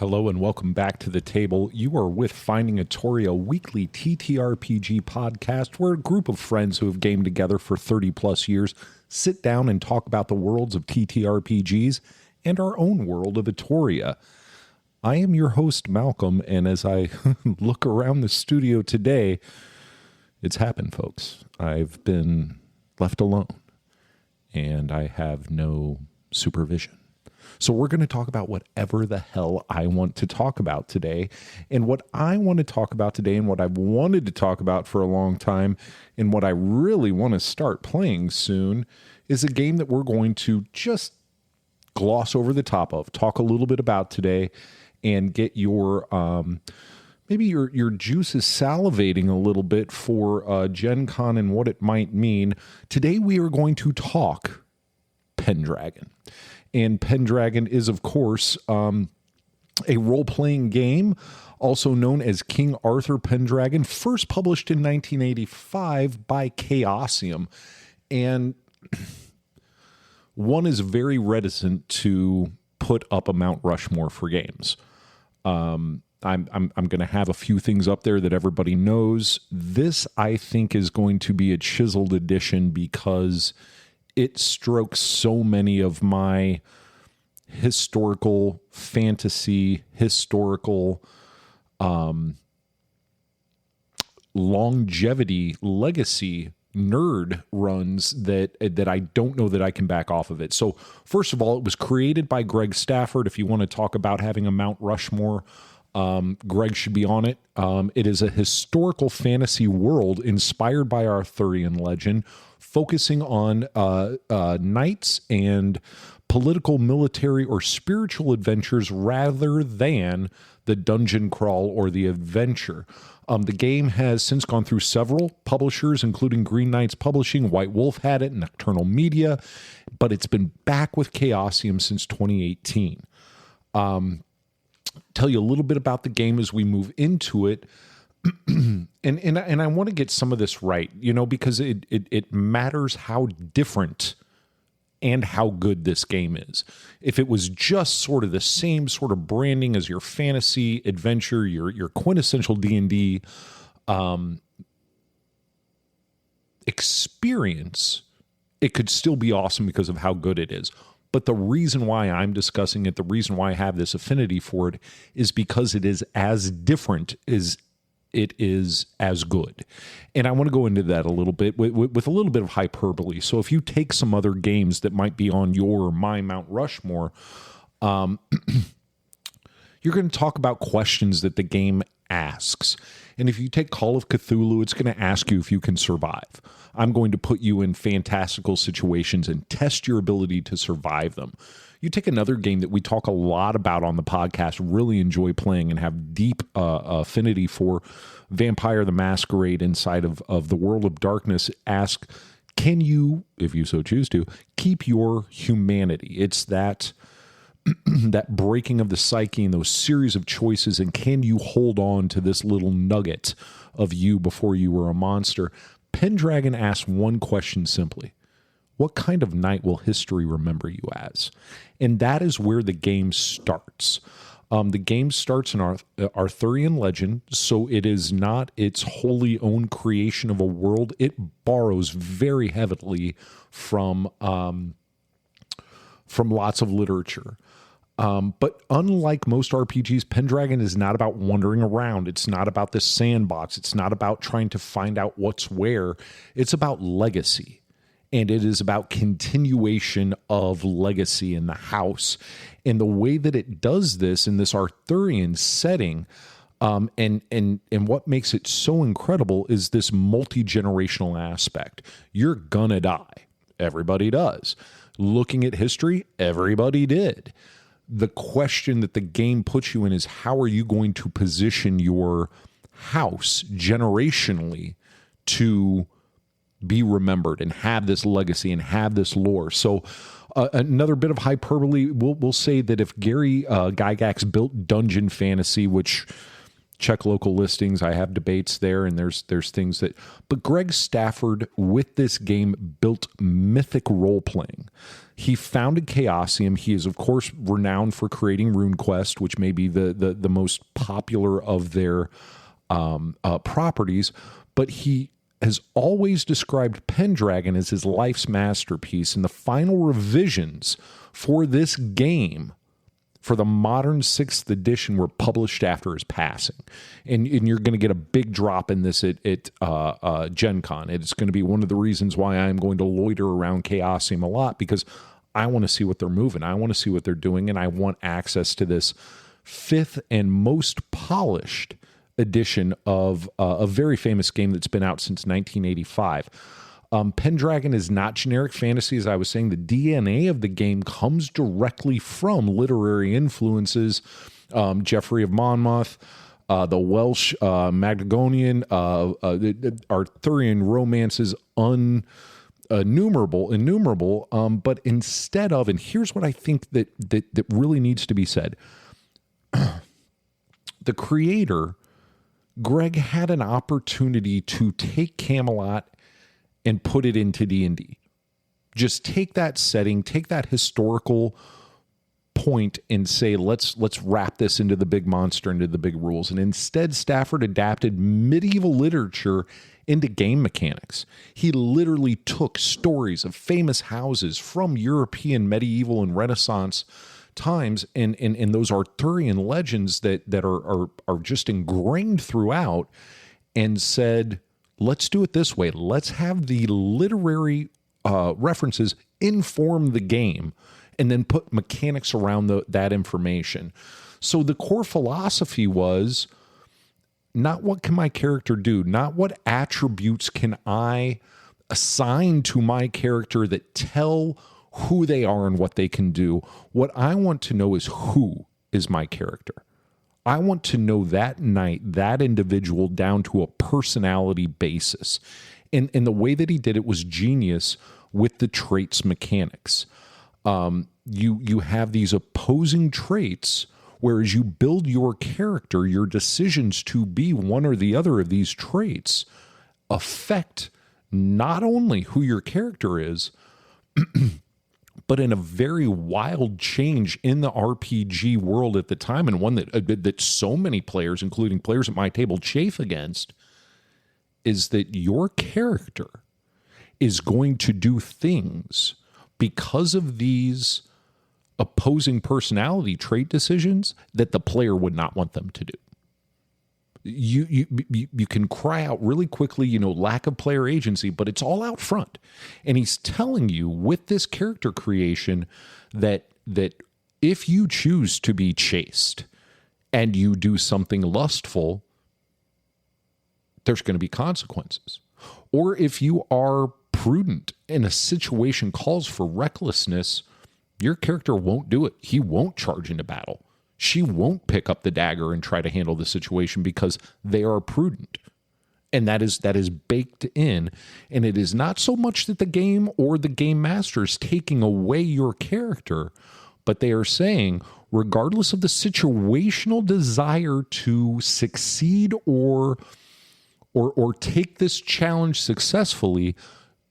Hello and welcome back to the table. You are with Finding a Tori, a weekly TTRPG podcast where a group of friends who have gamed together for 30 plus years sit down and talk about the worlds of TTRPGs and our own world of Atoria. I am your host, Malcolm, and as I look around the studio today, it's happened, folks. I've been left alone, and I have no supervision. So we're going to talk about whatever the hell I want to talk about today. And what I want to talk about today and what I've wanted to talk about for a long time and what I really want to start playing soon is a game that we're going to just gloss over the top of, talk a little bit about today, and get your maybe your juices salivating a little bit for Gen Con and what it might mean. Today we are going to talk Pendragon. And Pendragon is, of course, a role-playing game, also known as King Arthur Pendragon, first published in 1985 by Chaosium. And one is very reticent to put up a Mount Rushmore for games. I'm going to have a few things up there that everybody knows. This, I think, is going to be a chiseled edition because it strokes so many of my historical fantasy, historical longevity, legacy nerd runs that I don't know that I can back off of it. So first of all, it was created by Greg Stafford. If you want to talk about having a Mount Rushmore, Greg should be on it. It is a historical fantasy world inspired by Arthurian legend, focusing on knights and political, military, or spiritual adventures rather than the dungeon crawl or the adventure. The game has since gone through several publishers, including Green Knights Publishing, White Wolf had it, Nocturnal Media, but it's been back with Chaosium since 2018. Tell you a little bit about the game as we move into it. and I want to get some of this right, because it matters how different and how good this game is. If it was just sort of the same sort of branding as your fantasy adventure, your quintessential D&D experience, it could still be awesome because of how good it is. But the reason why I'm discussing it, the reason why I have this affinity for it, is because it is as different as it is as good. And I want to go into that a little bit with a little bit of hyperbole. So if you take some other games that might be on your or my Mount Rushmore, you're going to talk about questions that the game asks. And if you take Call of Cthulhu, it's going to ask you if you can survive. I'm going to put you in fantastical situations and test your ability to survive them. You take another game that we talk a lot about on the podcast, really enjoy playing and have deep affinity for, Vampire the Masquerade inside of the World of Darkness, ask, can you, if you so choose to, keep your humanity? It's that that breaking of the psyche and those series of choices, and can you hold on to this little nugget of you before you were a monster? Pendragon asks one question simply: what kind of knight will history remember you as? And that is where the game starts. The game starts in Arthurian legend, so it is not its wholly own creation of a world. It borrows very heavily from lots of literature. But unlike most RPGs, Pendragon is not about wandering around. It's not about this sandbox. It's not about trying to find out what's where. It's about legacy. And it is about continuation of legacy in the house. And the way that it does this in this Arthurian setting, and what makes it so incredible is this multi-generational aspect. You're gonna die. Everybody does. Looking at history, everybody did. The question that the game puts you in is, how are you going to position your house generationally to be remembered and have this legacy and have this lore? So another bit of hyperbole, we'll say that if Gary Gygax built Dungeon Fantasy, which check local listings. I have debates there, and there's things that. But Greg Stafford, with this game, built mythic role-playing. He founded Chaosium. He is, of course, renowned for creating RuneQuest, which may be the most popular of their properties. But he has always described Pendragon as his life's masterpiece, and the final revisions for this game for the modern 6th edition were published after his passing. And you're going to get a big drop in this at Gen Con. It's going to be one of the reasons why I'm going to loiter around Chaosium a lot, because I want to see what they're moving. I want to see what they're doing, and I want access to this 5th and most polished edition of a very famous game that's been out since 1985. Pendragon is not generic fantasy. As I was saying, the DNA of the game comes directly from literary influences. Geoffrey of Monmouth, the Welsh Magdalenian, Arthurian romances, innumerable. But instead of, and here's what I think that really needs to be said. The creator, Greg, had an opportunity to take Camelot and put it into D&D. Just take that setting, take that historical point, and say, let's wrap this into the big monster, into the big rules. And instead, Stafford adapted medieval literature into game mechanics. He literally took stories of famous houses from European, medieval, and Renaissance times, and those Arthurian legends that are just ingrained throughout, and said, let's do it this way. Let's have the literary references inform the game, and then put mechanics around that information. So the core philosophy was not what can my character do, not what attributes can I assign to my character that tell who they are and what they can do. What I want to know is who is my character. I want to know that knight, that individual, down to a personality basis. And the way that he did it was genius with the traits mechanics. You have these opposing traits, whereas you build your character, your decisions to be one or the other of these traits affect not only who your character is, but in a very wild change in the RPG world at the time, and one that so many players, including players at my table, chafe against, is that your character is going to do things because of these opposing personality trait decisions that the player would not want them to do. You can cry out really quickly, lack of player agency, but it's all out front. And he's telling you with this character creation that if you choose to be chaste and you do something lustful, there's going to be consequences. Or if you are prudent and a situation calls for recklessness, your character won't do it. He won't charge into battle. She won't pick up the dagger and try to handle the situation because they are prudent. And that is baked in. And it is not so much that the game or the game master is taking away your character, but they are saying, regardless of the situational desire to succeed or take this challenge successfully,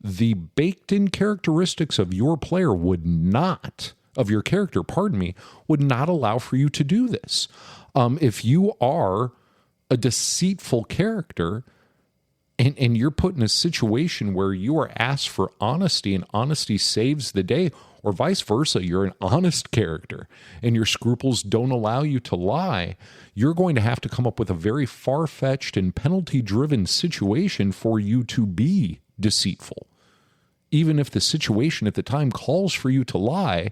the baked-in characteristics of your player would not allow for you to do this. If you are a deceitful character and you're put in a situation where you are asked for honesty and honesty saves the day, or vice versa, you're an honest character and your scruples don't allow you to lie, you're going to have to come up with a very far-fetched and penalty-driven situation for you to be deceitful. Even if the situation at the time calls for you to lie,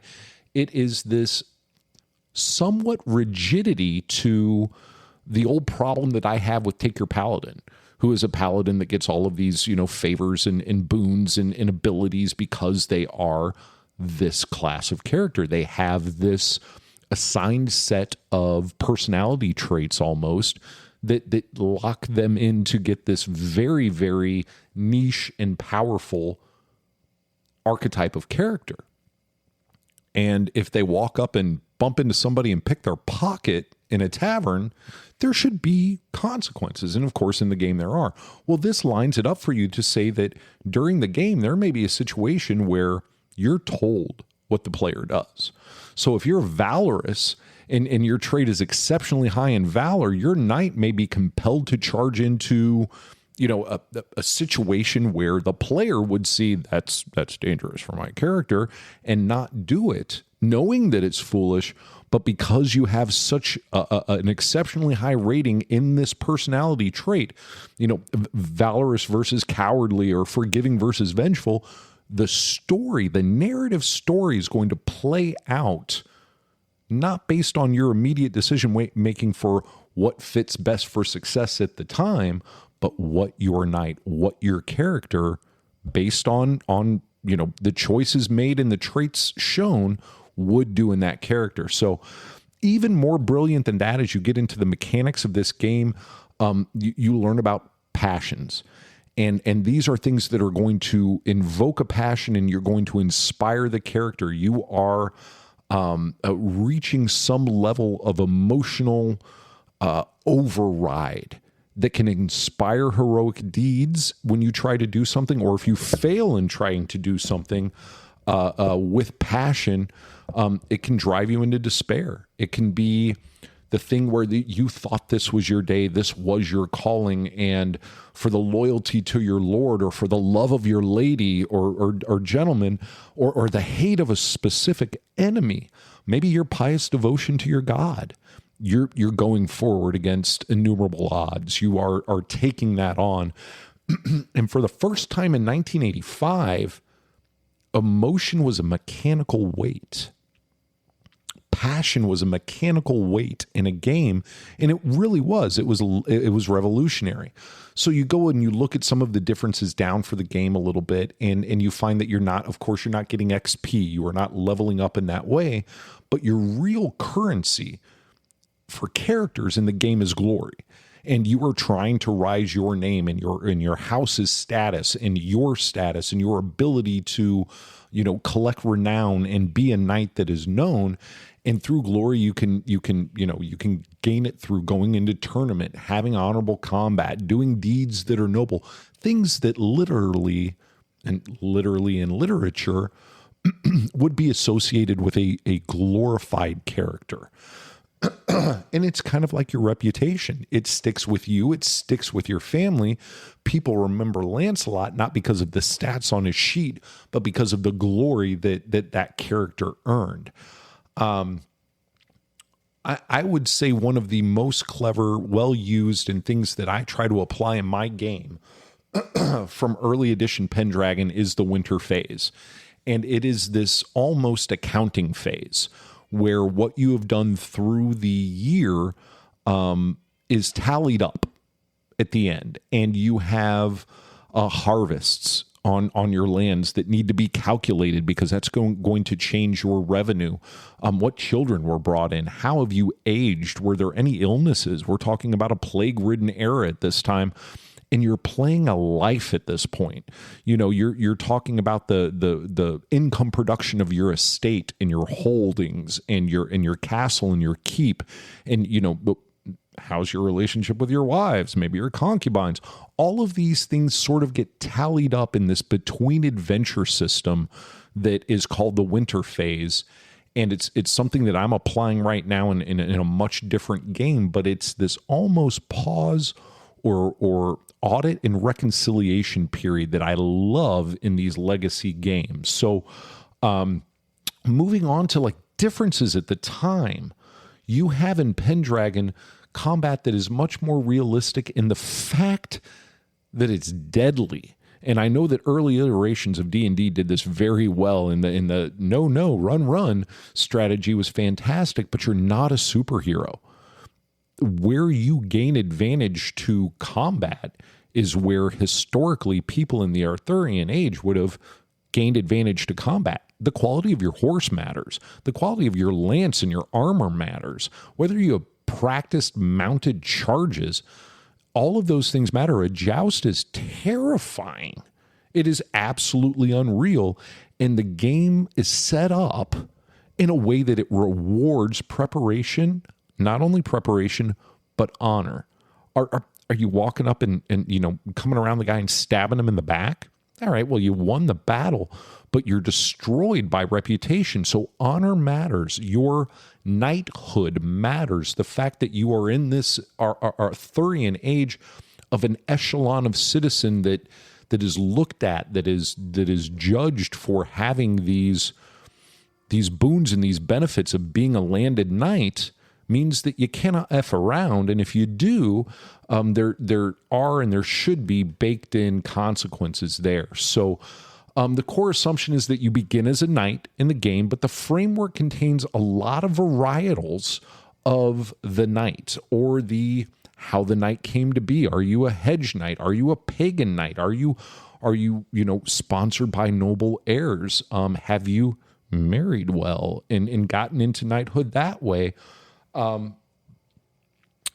it is this somewhat rigidity to the old problem that I have with Take Your Paladin, who is a paladin that gets all of these, favors and boons and abilities because they are this class of character. They have this assigned set of personality traits almost that lock them in to get this very, very niche and powerful archetype of character. And if they walk up and bump into somebody and pick their pocket in a tavern, there should be consequences. And of course, in the game there are. Well, this lines it up for you to say that during the game, there may be a situation where you're told what the player does. So if you're valorous and your trait is exceptionally high in valor, your knight may be compelled to charge into, you know, a situation where the player would see that's dangerous for my character and not do it, knowing that it's foolish. But because you have such an exceptionally high rating in this personality trait, you know, valorous versus cowardly or forgiving versus vengeful, the story, the narrative story is going to play out not based on your immediate decision making for what fits best for success at the time, but what your knight, what your character, based on you know, the choices made and the traits shown, would do in that character. So even more brilliant than that, as you get into the mechanics of this game, you learn about passions. And these are things that are going to invoke a passion, and you're going to inspire the character. You are reaching some level of emotional override that can inspire heroic deeds when you try to do something, or if you fail in trying to do something with passion, it can drive you into despair. It can be the thing where you thought this was your day, this was your calling, and for the loyalty to your lord, or for the love of your lady or gentleman, or the hate of a specific enemy, maybe your pious devotion to your God, you're going forward against innumerable odds. You are taking that on. And for the first time in 1985, emotion was a mechanical weight. Passion was a mechanical weight in a game, and it really was. It was revolutionary. So you go and you look at some of the differences down for the game a little bit, and you find that you're not getting XP. You are not leveling up in that way, but your real currency for characters in the game is glory. And you are trying to rise your name and your house's status and your ability to, you know, collect renown and be a knight that is known. And through glory, you can gain it through going into tournament, having honorable combat, doing deeds that are noble, things that literally in literature would be associated with a glorified character. And it's kind of like your reputation. It sticks with you. It sticks with your family. People remember Lancelot not because of the stats on his sheet, but because of the glory that character earned. I would say one of the most clever, well-used, and things that I try to apply in my game from early edition Pendragon is the winter phase. And it is this almost accounting phase where what you have done through the year is tallied up at the end, and you have harvests on your lands that need to be calculated because that's going to change your revenue. What children were brought in? How have you aged? Were there any illnesses? We're talking about a plague-ridden era at this time. And you're playing a life at this point. You know, you're talking about the income production of your estate and your holdings and your castle and your keep, and you know, how's your relationship with your wives, maybe your concubines. All of these things sort of get tallied up in this between adventure system that is called the winter phase. And it's something that I'm applying right now in a much different game, but it's this almost pause or audit and reconciliation period that I love in these legacy games. So moving on to like differences at the time, you have in Pendragon combat that is much more realistic in the fact that it's deadly. And I know that early iterations of D&D did this very well. In the no, run strategy was fantastic, but you're not a superhero. Where you gain advantage to combat is where historically people in the Arthurian age would have gained advantage to combat. The quality of your horse matters. The quality of your lance and your armor matters. Whether you have practiced mounted charges, all of those things matter. A joust is terrifying. It is absolutely unreal. And the game is set up in a way that it rewards preparation, not only preparation, but honor. Are you walking up and coming around the guy and stabbing him in the back? All right, well, you won the battle, but you're destroyed by reputation. So honor matters. Your knighthood matters. The fact that you are in this Arthurian age of an echelon of citizen that is looked at, that is judged for having these boons and these benefits of being a landed knight, means that you cannot F around. And if you do, there are and there should be baked in consequences there. So the core assumption is that you begin as a knight in the game, but the framework contains a lot of varietals of the knight, or how the knight came to be. Are you a hedge knight? Are you a pagan knight? Are you sponsored by noble heirs? Have you married well and gotten into knighthood that way?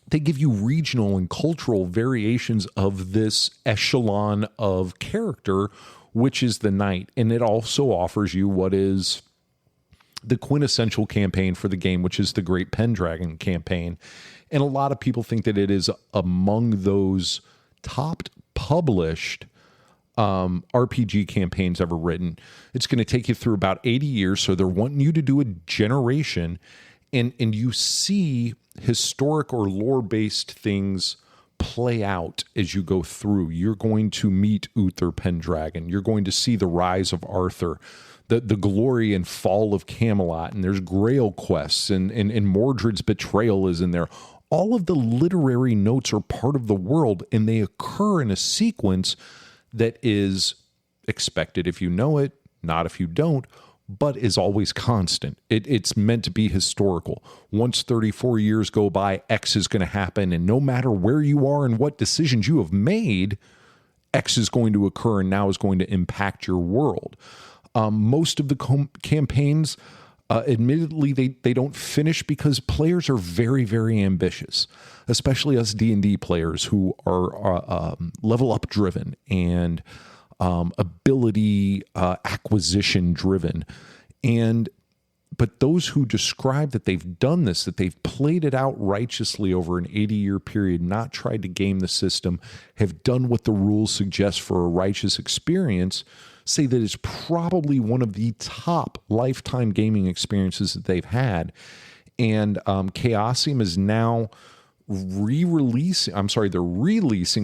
They give you regional and cultural variations of this echelon of character, which is the knight. And it also offers you what is the quintessential campaign for the game, which is the Great Pendragon campaign. And a lot of people think that it is among those top published RPG campaigns ever written. It's going to take you through about 80 years, so they're wanting you to do a generation, and you see historic or lore-based things play out as you go through. You're going to meet Uther Pendragon. You're going to see the rise of Arthur, the glory and fall of Camelot, and there's Grail quests, and Mordred's betrayal is in there. All of the literary notes are part of the world, and they occur in a sequence that is expected if you know it, not if you don't, but is always constant. It's meant to be historical. Once 34 years go by, X is going to happen, and no matter where you are and what decisions you have made, X is going to occur and now is going to impact your world. Most of the campaigns, admittedly, they don't finish because players are very, very ambitious, especially us D&D players who are level up driven and ability acquisition driven. But those who describe that they've done this, that they've played it out righteously over an 80-year period, not tried to game the system, have done what the rules suggest for a righteous experience, say that it's probably one of the top lifetime gaming experiences that they've had. And Chaosium is now releasing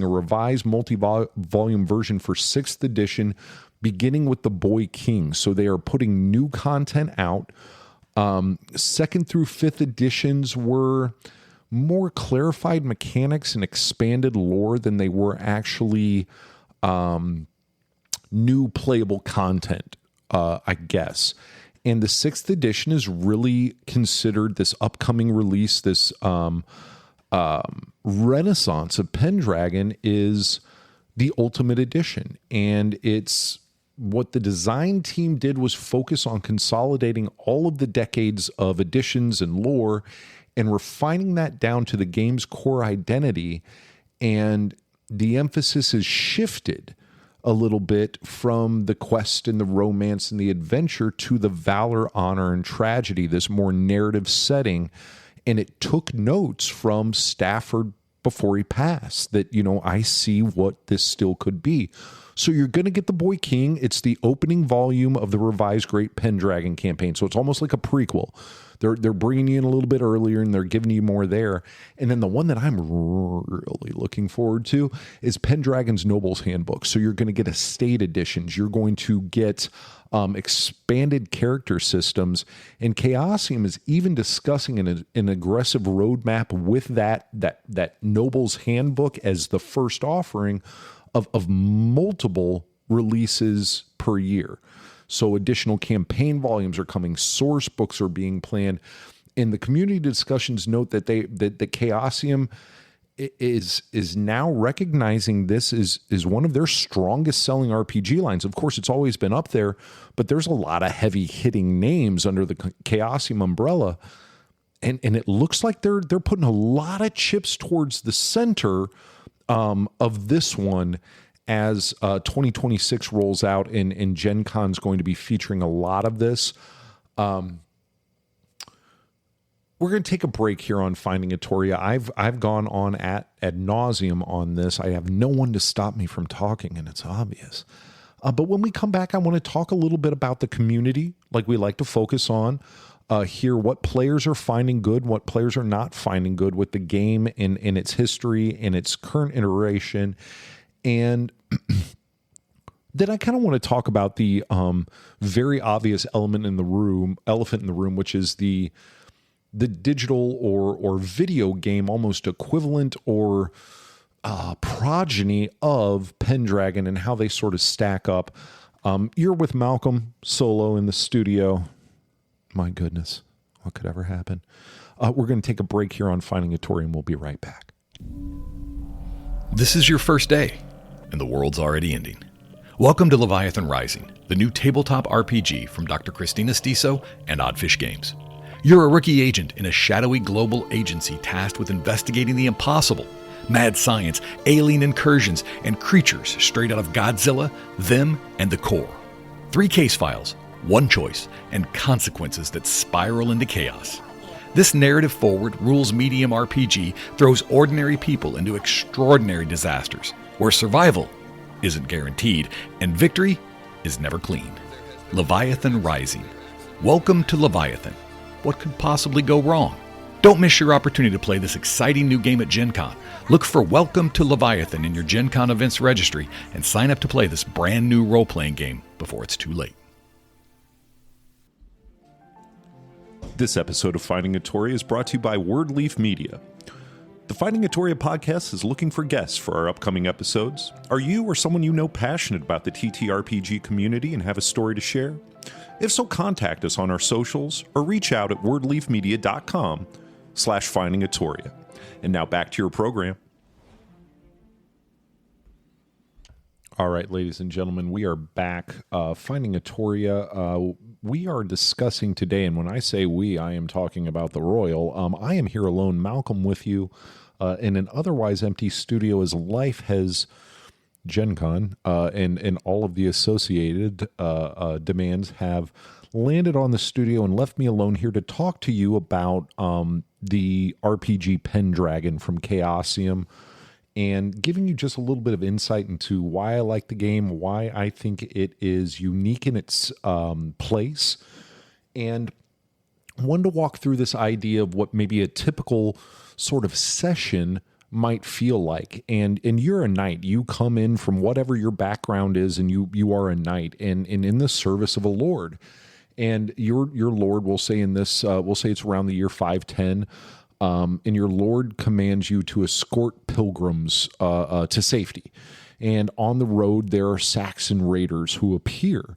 a revised multi-volume version for 6th edition, beginning with the Boy King. So they are putting new content out. 2nd through 5th editions were more clarified mechanics and expanded lore than they were actually new playable content, I guess. And the 6th edition is really considered this upcoming release, this renaissance of Pendragon is the ultimate edition. And it's what the design team did was focus on consolidating all of the decades of editions and lore and refining that down to the game's core identity. And the emphasis has shifted a little bit from the quest and the romance and the adventure to the valor, honor, and tragedy, this more narrative setting. And it took notes from Stafford before he passed that, I see what this still could be. So you're going to get the Boy King. It's the opening volume of the revised Great Pendragon campaign. So it's almost like a prequel. They're bringing you in a little bit earlier and they're giving you more there. And then the one that I'm really looking forward to is Pendragon's Noble's Handbook. So you're going to get estate editions. You're going to get expanded character systems. And Chaosium is even discussing an aggressive roadmap with that Noble's Handbook as the first offering of multiple releases per year. So additional campaign volumes are coming, source books are being planned, and the community discussions note that that Chaosium is now recognizing this is one of their strongest selling RPG lines. Of course, it's always been up there, but there's a lot of heavy hitting names under the Chaosium umbrella, and it looks like they're putting a lot of chips towards the center of this one as 2026 rolls out, and Gen Con's going to be featuring a lot of this. We're going to take a break here on Finding Atoria. I've gone on ad nauseum on this. I have no one to stop me from talking, and it's obvious. But when we come back, I want to talk a little bit about the community, like we like to focus on. Hear what players are finding good, what players are not finding good with the game in its history, in its current iteration. And then I kind of want to talk about the very obvious elephant in the room, which is the digital or video game almost equivalent or progeny of Pendragon and how they sort of stack up. You're with Malcolm solo in the studio. My goodness, what could ever happen? We're going to take a break here on Finding Atoria, and we'll be right back. This is your first day, and the world's already ending. Welcome to Leviathan Rising, the new tabletop RPG from Dr. Christina Stiso and Oddfish Games. You're a rookie agent in a shadowy global agency tasked with investigating the impossible, mad science, alien incursions, and creatures straight out of Godzilla, Them, and the Core. 3 case files, 1 choice, and consequences that spiral into chaos. This narrative-forward, rules-medium RPG throws ordinary people into extraordinary disasters, where survival isn't guaranteed and victory is never clean. Leviathan Rising. Welcome to Leviathan. What could possibly go wrong? Don't miss your opportunity to play this exciting new game at Gen Con. Look for Welcome to Leviathan in your Gen Con events registry and sign up to play this brand new role-playing game before it's too late. This episode of Finding Atoria is brought to you by Wordleaf Media. The Finding Atoria podcast is looking for guests for our upcoming episodes. Are you or someone you know passionate about the TTRPG community and have a story to share? If so, contact us on our socials or reach out at wordleafmedia.com/findingatoria. And now back to your program. All right, ladies and gentlemen, we are back. Finding Atoria. We are discussing today, and when I say we, I am talking about the Royal. I am here alone, Malcolm with you, in an otherwise empty studio as life has Gen Con and all of the associated demands have landed on the studio and left me alone here to talk to you about the RPG Pendragon from Chaosium, and giving you just a little bit of insight into why I like the game, why I think it is unique in its place, and wanted to walk through this idea of what maybe a typical sort of session might feel like. And you're a knight. You come in from whatever your background is, and you are a knight and in the service of a lord. And your lord, we'll say in this, we'll say it's around the year 510. And your lord commands you to escort pilgrims to safety. And on the road, there are Saxon raiders who appear.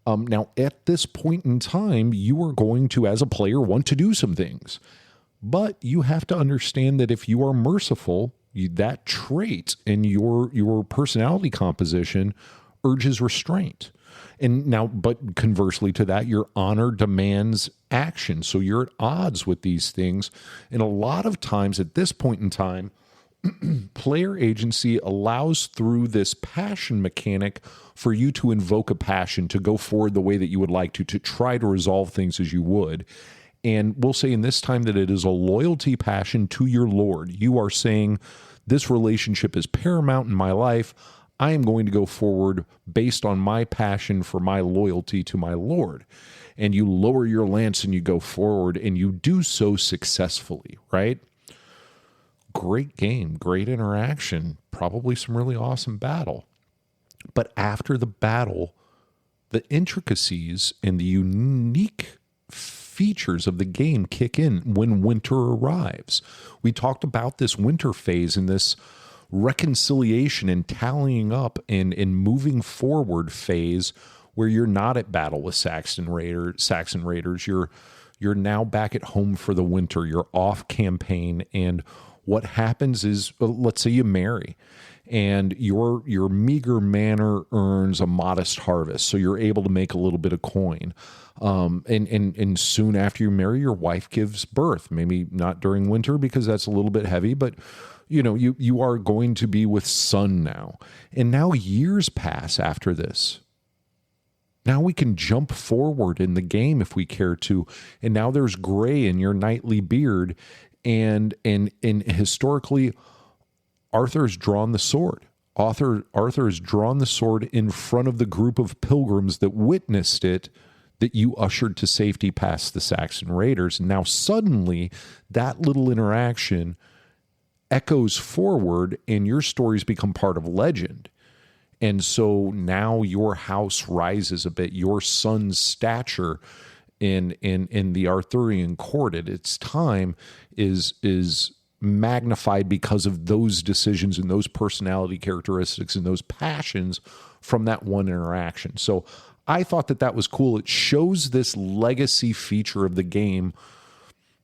Now, at this point in time, you are going to, as a player, want to do some things. But you have to understand that if you are merciful, that trait in your personality composition urges restraint. And now, but conversely to that, your honor demands action. So you're at odds with these things. And a lot of times at this point in time, player agency allows through this passion mechanic for you to invoke a passion, to go forward the way that you would like to try to resolve things as you would. And we'll say in this time that it is a loyalty passion to your Lord. You are saying, this relationship is paramount in my life. I am going to go forward based on my passion for my loyalty to my Lord. And you lower your lance and you go forward, and you do so successfully, right? Great game, great interaction, probably some really awesome battle. But after the battle, the intricacies and the unique features of the game kick in when winter arrives. We talked about this winter phase and this reconciliation and tallying up and moving forward phase where you're not at battle with Saxon raiders. You're now back at home for the winter. You're off campaign, and what happens is, let's say you marry, and your meager manor earns a modest harvest, so you're able to make a little bit of coin. And soon after you marry, your wife gives birth. Maybe not during winter because that's a little bit heavy, but you are going to be with son now. And now years pass after this. Now we can jump forward in the game if we care to, and now there's gray in your knightly beard, and historically, Arthur's drawn the sword. Arthur has drawn the sword in front of the group of pilgrims that witnessed it, that you ushered to safety past the Saxon raiders. Now suddenly, that little interaction echoes forward, and your stories become part of legend. And so now your house rises a bit. Your son's stature in the Arthurian court at its time is magnified because of those decisions and those personality characteristics and those passions from that one interaction. So I thought that was cool. It shows this legacy feature of the game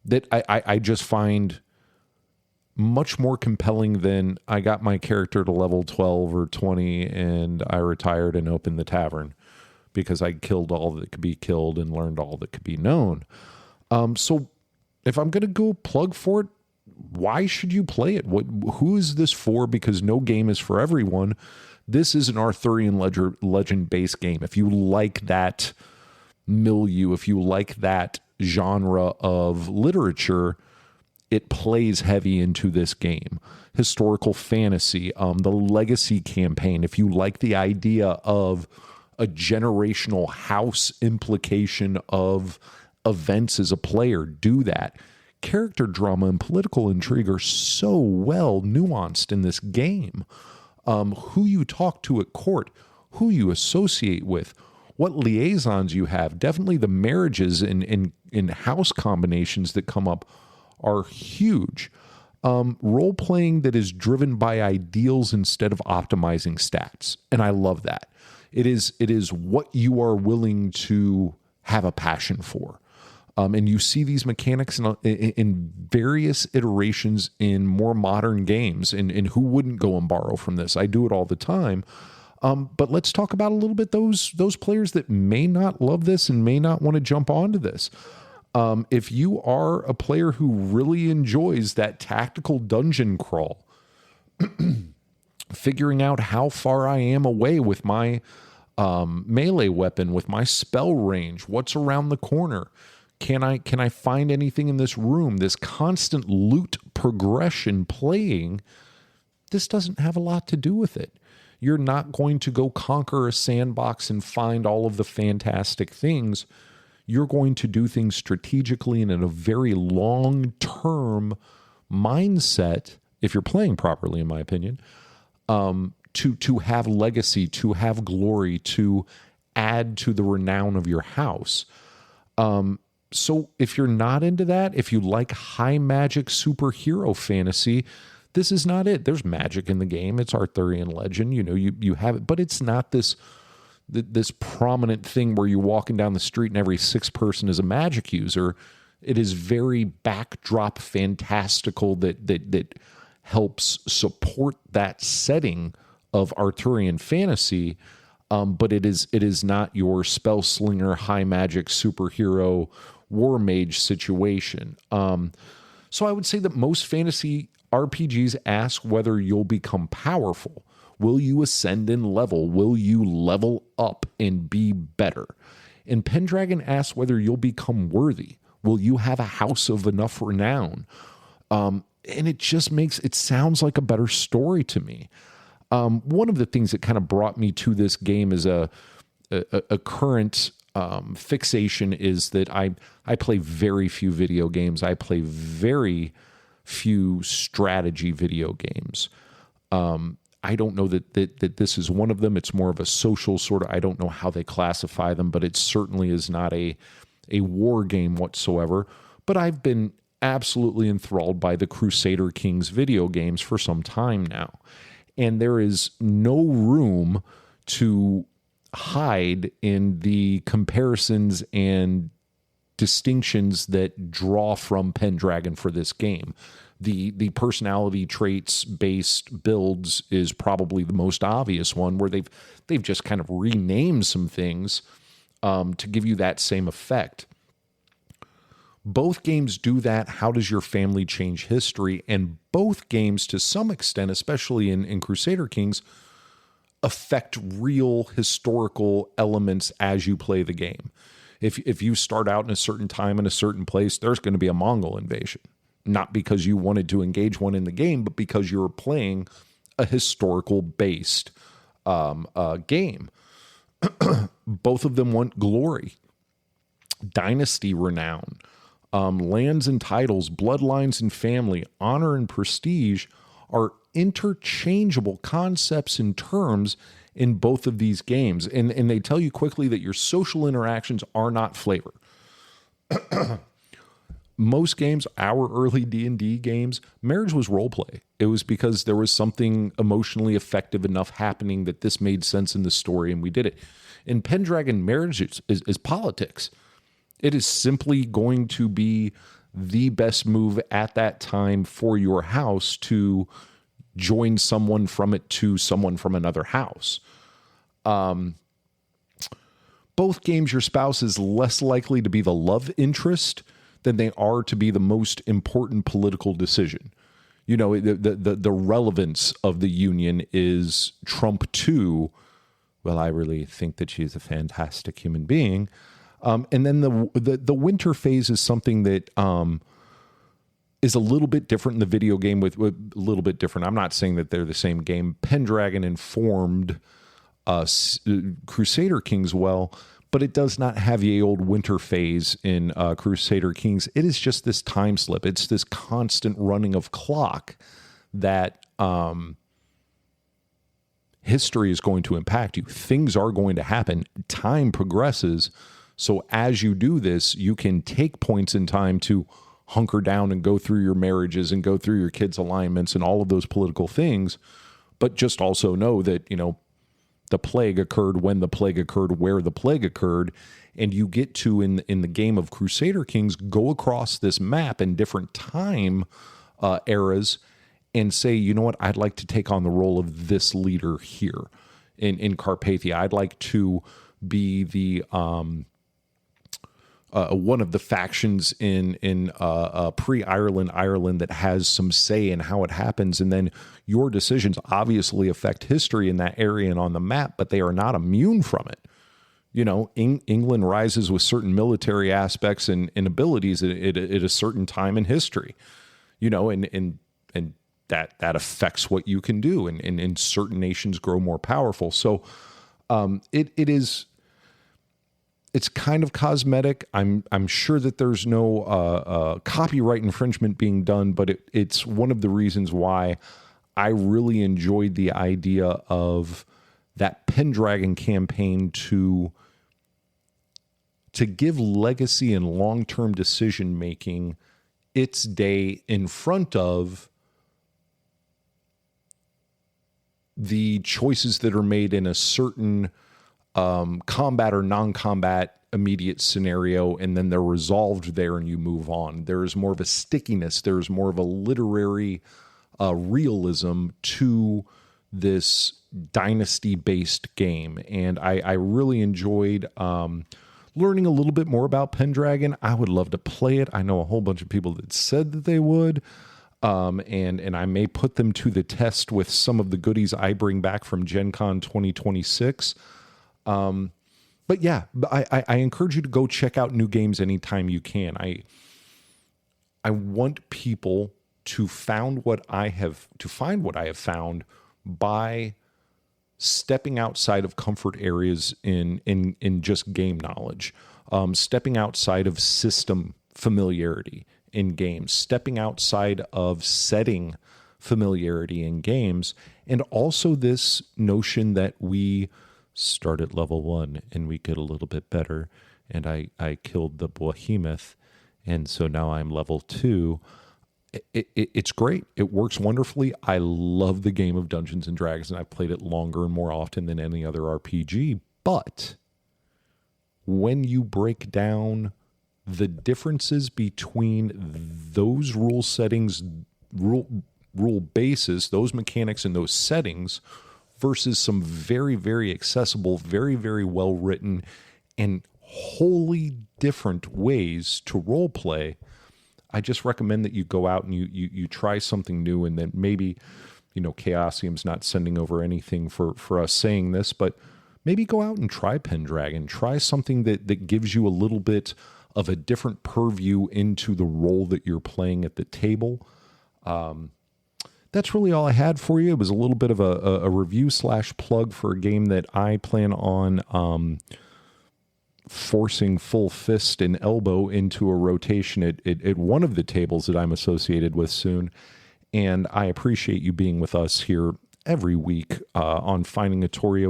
that I just find much more compelling than I got my character to level 12 or 20 and I retired and opened the tavern because I killed all that could be killed and learned all that could be known. So if I'm going to go plug for it, why should you play it? Who is this for? Because no game is for everyone. This is an Arthurian legend-based game. If you like that milieu, if you like that genre of literature, it plays heavy into this game. Historical fantasy, the legacy campaign. If you like the idea of a generational house implication of events as a player, do that. Character drama and political intrigue are so well nuanced in this game. Who you talk to at court, who you associate with, what liaisons you have. Definitely the marriages and house combinations that come up are huge. Role-playing that is driven by ideals instead of optimizing stats. And I love that. It is what you are willing to have a passion for. And you see these mechanics in various iterations in more modern games. And who wouldn't go and borrow from this? I do it all the time. But let's talk about a little bit those players that may not love this and may not want to jump onto this. If you are a player who really enjoys that tactical dungeon crawl, figuring out how far I am away with my melee weapon, with my spell range, what's around the corner, can I find anything in this room, this constant loot progression playing, this doesn't have a lot to do with it. You're not going to go conquer a sandbox and find all of the fantastic things. You're going to do things strategically and in a very long-term mindset, if you're playing properly, in my opinion, to have legacy, to have glory, to add to the renown of your house. So if you're not into that, if you like high magic superhero fantasy, this is not it. There's magic in the game. It's Arthurian legend. You know, you have it, but it's not this prominent thing where you're walking down the street and every sixth person is a magic user. It is very backdrop fantastical that helps support that setting of Arthurian fantasy. But it is not your spell slinger, high magic superhero war mage situation. So I would say that most fantasy RPGs ask whether you'll become powerful. Will you ascend in level? Will you level up and be better? And Pendragon asks whether you'll become worthy. Will you have a house of enough renown? And it just sounds like a better story to me. One of the things that kind of brought me to this game as a current fixation is that I play very few video games. I play very few strategy video games. I don't know that this is one of them. It's more of a social sort of, I don't know how they classify them, but it certainly is not a war game whatsoever. But I've been absolutely enthralled by the Crusader Kings video games for some time now. And there is no room to hide in the comparisons and distinctions that draw from Pendragon for this game. The personality traits based builds is probably the most obvious one, where they've just kind of renamed some things to give you that same effect. Both games do that. How does your family change history? And both games, to some extent, especially in Crusader Kings, affect real historical elements as you play the game. If you start out in a certain time in a certain place, there's going to be a Mongol invasion. Not because you wanted to engage one in the game, but because you're playing a historical-based game. Both of them want glory, dynasty renown, lands and titles, bloodlines and family, honor and prestige are interchangeable concepts and terms in both of these games. And they tell you quickly that your social interactions are not flavor. Most games, our early D&D games, marriage was role play. It was because there was something emotionally effective enough happening that this made sense in the story, and we did it. In Pendragon, marriage is politics. It is simply going to be the best move at that time for your house to join someone from it to someone from another house. Both games, your spouse is less likely to be the love interest than they are to be the most important political decision. You know, the relevance of the union is trump to, well, I really think that she's a fantastic human being. And then the winter phase is something that is a little bit different in the video game with a little bit different. I'm not saying that they're the same game. Pendragon informed Crusader Kings well, but it does not have the old winter phase in Crusader Kings. It is just this time slip. It's this constant running of clock that history is going to impact you. Things are going to happen. Time progresses. So as you do this, you can take points in time to hunker down and go through your marriages and go through your kids' alignments and all of those political things. But just also know that, you know, the plague occurred when the plague occurred, where the plague occurred. And you get to, in the game of Crusader Kings, go across this map in different time eras and say, you know what, I'd like to take on the role of this leader here in Carpathia. I'd like to be the one of the factions in pre-Ireland that has some say in how it happens. And then your decisions obviously affect history in that area and on the map, but they are not immune from it. You know, England rises with certain military aspects and abilities at a certain time in history, you know, and that affects what you can do. And certain nations grow more powerful. So it's kind of cosmetic. I'm sure that there's no copyright infringement being done, but it's one of the reasons why I really enjoyed the idea of that Pendragon campaign to give legacy and long-term decision-making its day in front of the choices that are made in a certain combat or non-combat immediate scenario, and then they're resolved there and you move on. There is more of a stickiness. There is more of a literary realism to this dynasty-based game. And I really enjoyed learning a little bit more about Pendragon. I would love to play it. I know a whole bunch of people that said that they would. And I may put them to the test with some of the goodies I bring back from Gen Con 2026. But yeah, I encourage you to go check out new games anytime you can. I want people to find what I have found by stepping outside of comfort areas in just game knowledge, stepping outside of system familiarity in games, stepping outside of setting familiarity in games, and also this notion that we start at level 1 and we get a little bit better, and I killed the behemoth, and so now I'm level 2. It's great. It works wonderfully. I love the game of Dungeons and Dragons, and I've played it longer and more often than any other RPG. But when you break down the differences between those rule settings, rule bases, those mechanics and those settings versus some very, very accessible, very, very well written and wholly different ways to role play, I just recommend that you go out and you try something new, and then maybe, Chaosium's not sending over anything for us saying this, but maybe go out and try Pendragon. Try something that gives you a little bit of a different purview into the role that you're playing at the table. That's really all I had for you. It was a little bit of a review / plug for a game that I plan on forcing full fist and elbow into a rotation at one of the tables that I'm associated with soon. And I appreciate you being with us here every week on Finding Atoria.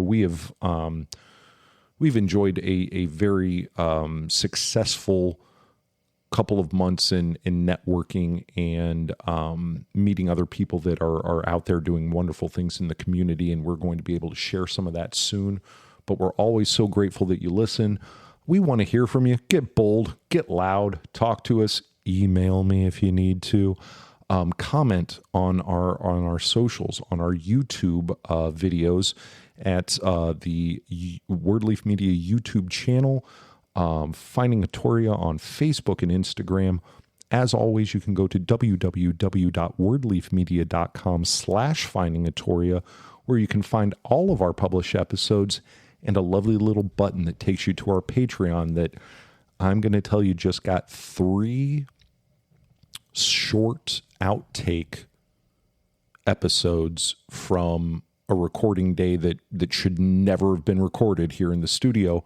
We've enjoyed a very successful couple of months in networking and meeting other people that are out there doing wonderful things in the community, and we're going to be able to share some of that soon. But we're always so grateful that you listen. We want to hear from you. Get bold, get loud, talk to us, email me if you need to. Comment on our socials, on our YouTube videos at the Wordleaf Media YouTube channel, Finding Atoria on Facebook and Instagram. As always, you can go to www.wordleafmedia.com/Finding Atoria, where you can find all of our published episodes and a lovely little button that takes you to our Patreon that I'm going to tell you just got 3 short outtake episodes from a recording day that should never have been recorded here in the studio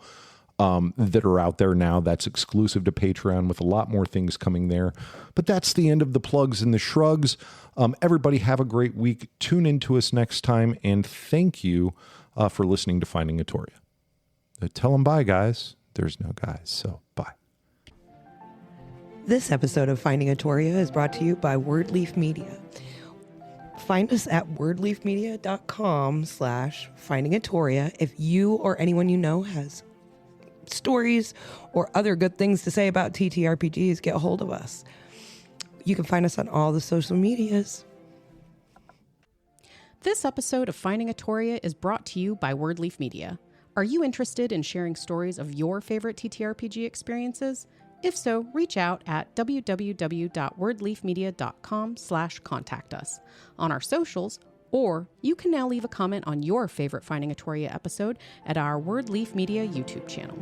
that are out there now. That's exclusive to Patreon, with a lot more things coming there. But that's the end of the plugs and the shrugs. Everybody have a great week. Tune in to us next time, and thank you for listening to Finding Atoria. Tell them bye, guys. There's no guys, so bye. This episode of Finding Atoria is brought to you by Wordleaf Media. Find us at wordleafmedia.com/Finding Atoria if you or anyone you know has stories or other good things to say about TTRPGs. Get a hold of us. You can find us on all the social medias. This episode of Finding Atoria is brought to you by Wordleaf Media. Are you interested in sharing stories of your favorite TTRPG experiences? If so, reach out at www.wordleafmedia.com/contact us on our socials, or you can now leave a comment on your favorite Finding Atoria episode at our Wordleaf Media YouTube channel.